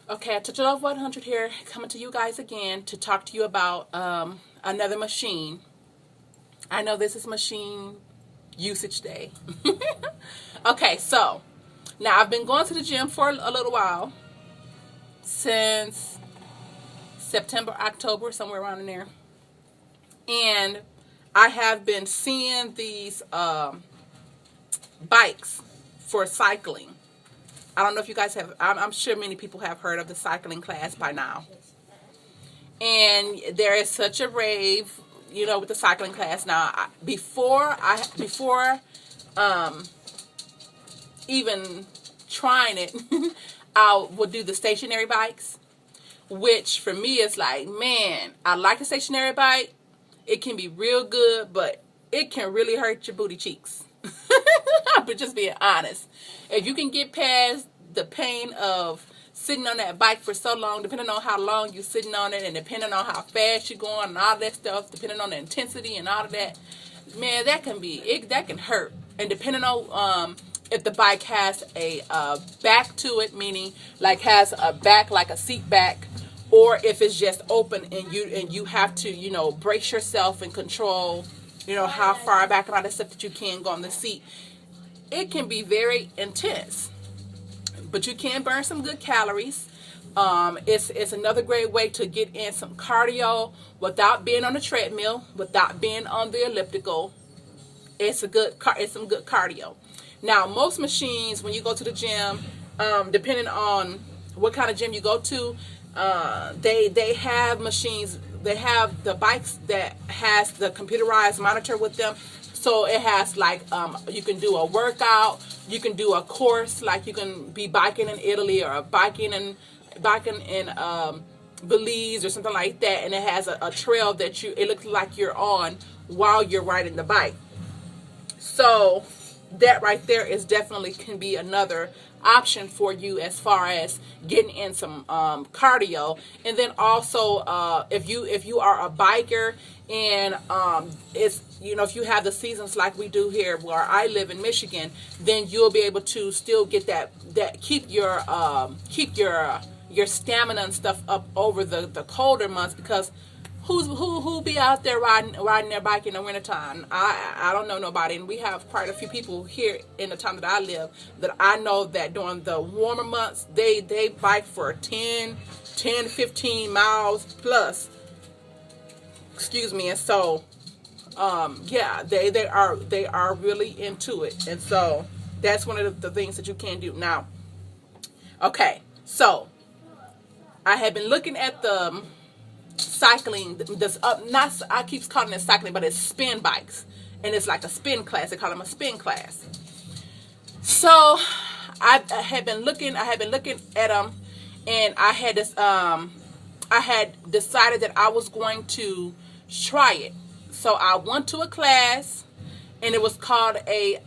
Okay, Touch It Love 100 here, coming to you guys again to talk to you about another machine. I know this is machine usage day. Okay, so now I've been going to the gym for a little while, since September, October, somewhere around in there. And I have been seeing these bikes for cycling. I don't know if you guys have, I'm sure many people have heard of the cycling class by now. And there is such a rave, with the cycling class. Now, before even trying it, I would do the stationary bikes, which for me is like, man, I like a stationary bike. It can be real good, but it can really hurt your booty cheeks. But just being honest, if you can get past the pain of sitting on that bike for so long, depending on how long you're sitting on it and depending on how fast you're going and all that stuff, depending on the intensity and all of that, man, that can hurt. And depending on if the bike has a back to it, meaning like has a back like a seat back, or if it's just open and you have to brace yourself and control how far back and all that stuff that you can go on the seat. It can be very intense, but you can burn some good calories. It's another great way to get in some cardio without being on the treadmill, without being on the elliptical. It's some good cardio. Now, most machines, when you go to the gym, depending on what kind of gym you go to, they have machines. They have the bikes that has the computerized monitor with them. So it has like you can do a workout, you can do a course, like you can be biking in Italy or biking in Belize or something like that, and it has a trail that it looks like you're on while you're riding the bike. So that right there is definitely can be another option for you as far as getting in some cardio. And then also if you are a biker and it's if you have the seasons like we do here where I live in Michigan, then you'll be able to still get that keep your stamina and stuff up over the colder months, because who be out there riding their bike in the wintertime? I don't know nobody, and we have quite a few people here in the town that I live that I know that during the warmer months they bike for 10, 15 miles plus. Excuse me. And so yeah, they are really into it, and so that's one of the things that you can do now. Okay, so I have been looking at the cycling, not I keep calling it cycling, but it's spin bikes, and it's like a spin class. They call them a spin class. So I had been looking at them, and I had decided that I was going to try it. So I went to a class, and it was called a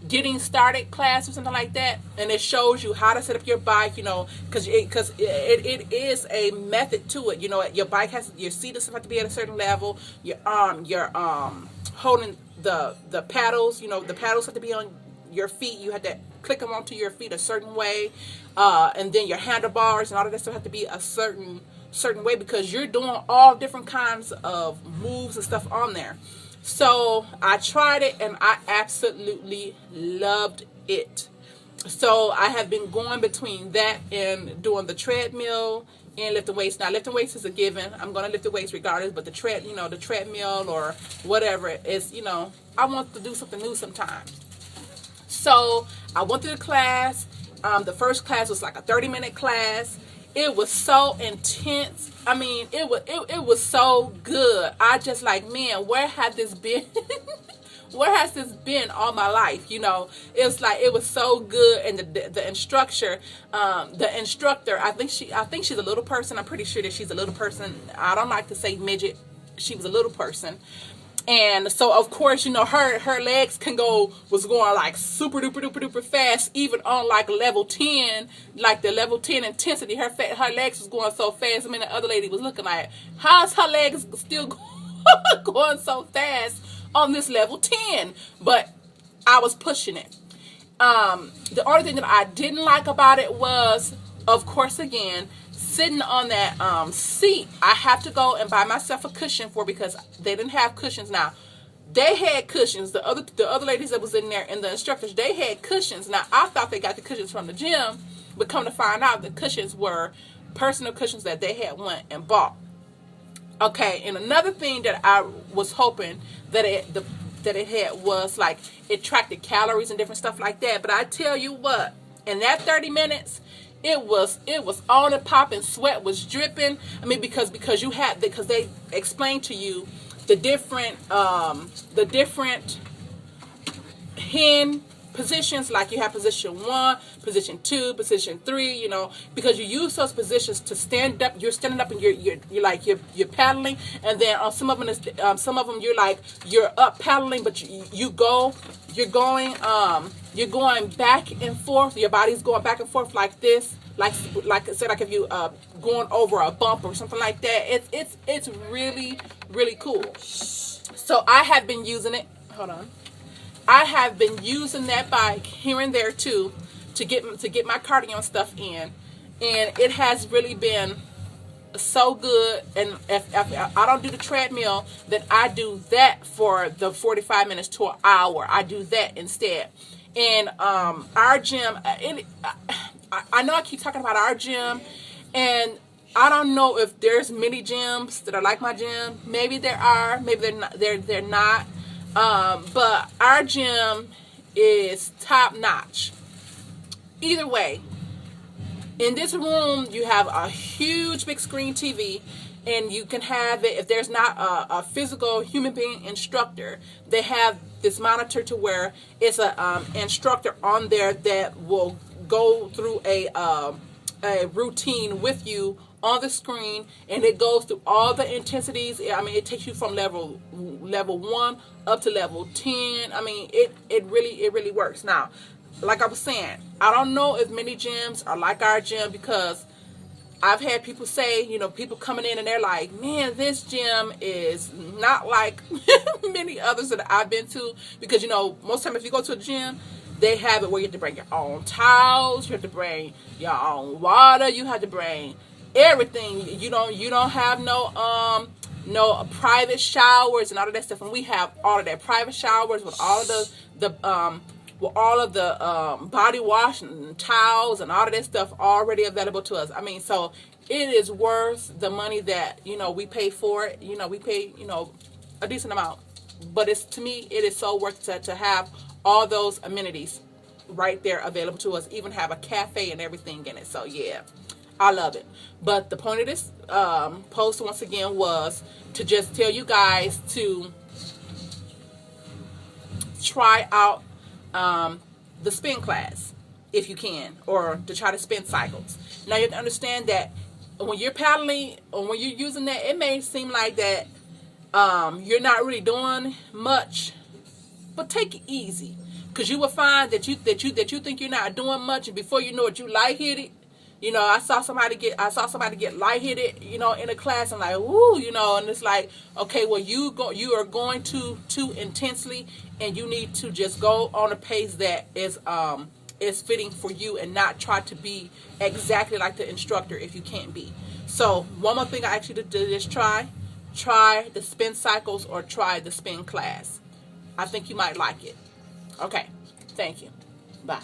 getting started class or something like that, and it shows you how to set up your bike, because it is a method to it. Your bike has, your seat is supposed to be at a certain level. You're holding the paddles. The paddles have to be on your feet. You have to click them onto your feet a certain way, and then your handlebars and all of that stuff have to be a certain way, because you're doing all different kinds of moves and stuff on there. So I tried it, and I absolutely loved it. So I have been going between that and doing the treadmill and lifting weights. Now, lifting weights is a given. I'm going to lift the weights regardless, but the treadmill or whatever is, I want to do something new sometimes. So I went to the class. The first class was like a 30-minute class. It was so intense. I mean, it was so good. I just like, man, where had this been? Where has this been all my life? It's like, it was so good. And the instructor, I think she's a little person. I'm pretty sure that she's a little person. I don't like to say midget. She was a little person. And so, of course, her legs was going like super duper duper duper fast, even on like level 10, like the level 10 intensity. Her legs was going so fast. I mean, the other lady was looking like, how's her legs still going so fast on this level 10? But I was pushing it. The only thing that I didn't like about it was, of course, again, sitting on that seat. I have to go and buy myself a cushion because they didn't have cushions. Now, they had cushions. The other ladies that was in there and the instructors, they had cushions. Now, I thought they got the cushions from the gym, but come to find out, the cushions were personal cushions that they had went and bought. Okay, and another thing that I was hoping that it had was like it tracked the calories and different stuff like that. But I tell you what, in that 30 minutes, it was on and popping, sweat was dripping. I mean, because they explained to you the different hand positions, like you have position 1, position 2, position 3, you know, because you use those positions to stand up. You're standing up and you're paddling, and then on some of them you're up paddling, but you're going back and forth. Your body's going back and forth like this, like I said, like if you going over a bump or something like that. It's really, really cool. So I have been using it. Hold on. I have been using that bike here and there too to get my cardio stuff in, and it has really been so good. And if I don't do the treadmill, then I do that for the 45 minutes to an hour. I do that instead. And our gym, I know I keep talking about our gym, and I don't know if there's many gyms that are like my gym. Maybe there are, maybe they're not. But our gym is top notch. Either way, in this room you have a huge big screen TV, and you can have it if there's not a physical human being instructor. They have this monitor to where it's a instructor on there that will go through a routine with you on the screen, and it goes through all the intensities. I mean, it takes you from level 1 up to level 10. I mean, it really works. Now, like I was saying, I don't know if many gyms are like our gym, because I've had people say, you know, people coming in and they're like, man, this gym is not like many others that I've been to, because, you know, most time if you go to a gym, they have it where you have to bring your own towels, you have to bring your own water, you have to bring everything. You don't have no private showers and all of that stuff, and we have all of that private showers with all of the body wash and towels and all of that stuff already available to us. I mean, so it is worth the money that, you know, we pay for it. You know, we pay, you know, a decent amount, but to me it is so worth it to have all those amenities right there available to us. Even have a cafe and everything in it. So yeah, I love it. But the point of this post, once again, was to just tell you guys to try out the spin class if you can, or to try to spin cycles. Now, you have to understand that when you're paddling or when you're using that, it may seem like that you're not really doing much, but take it easy, because you will find that you think you're not doing much, and before you know it, you lightheaded. You know, I saw somebody get lightheaded, you know, in a class. I'm like, woo, you know, and it's like, okay, well, you are going too intensely, and you need to just go on a pace that is fitting for you, and not try to be exactly like the instructor if you can't be. So one more thing I ask you to do is try the spin cycles or try the spin class. I think you might like it. Okay, thank you. Bye.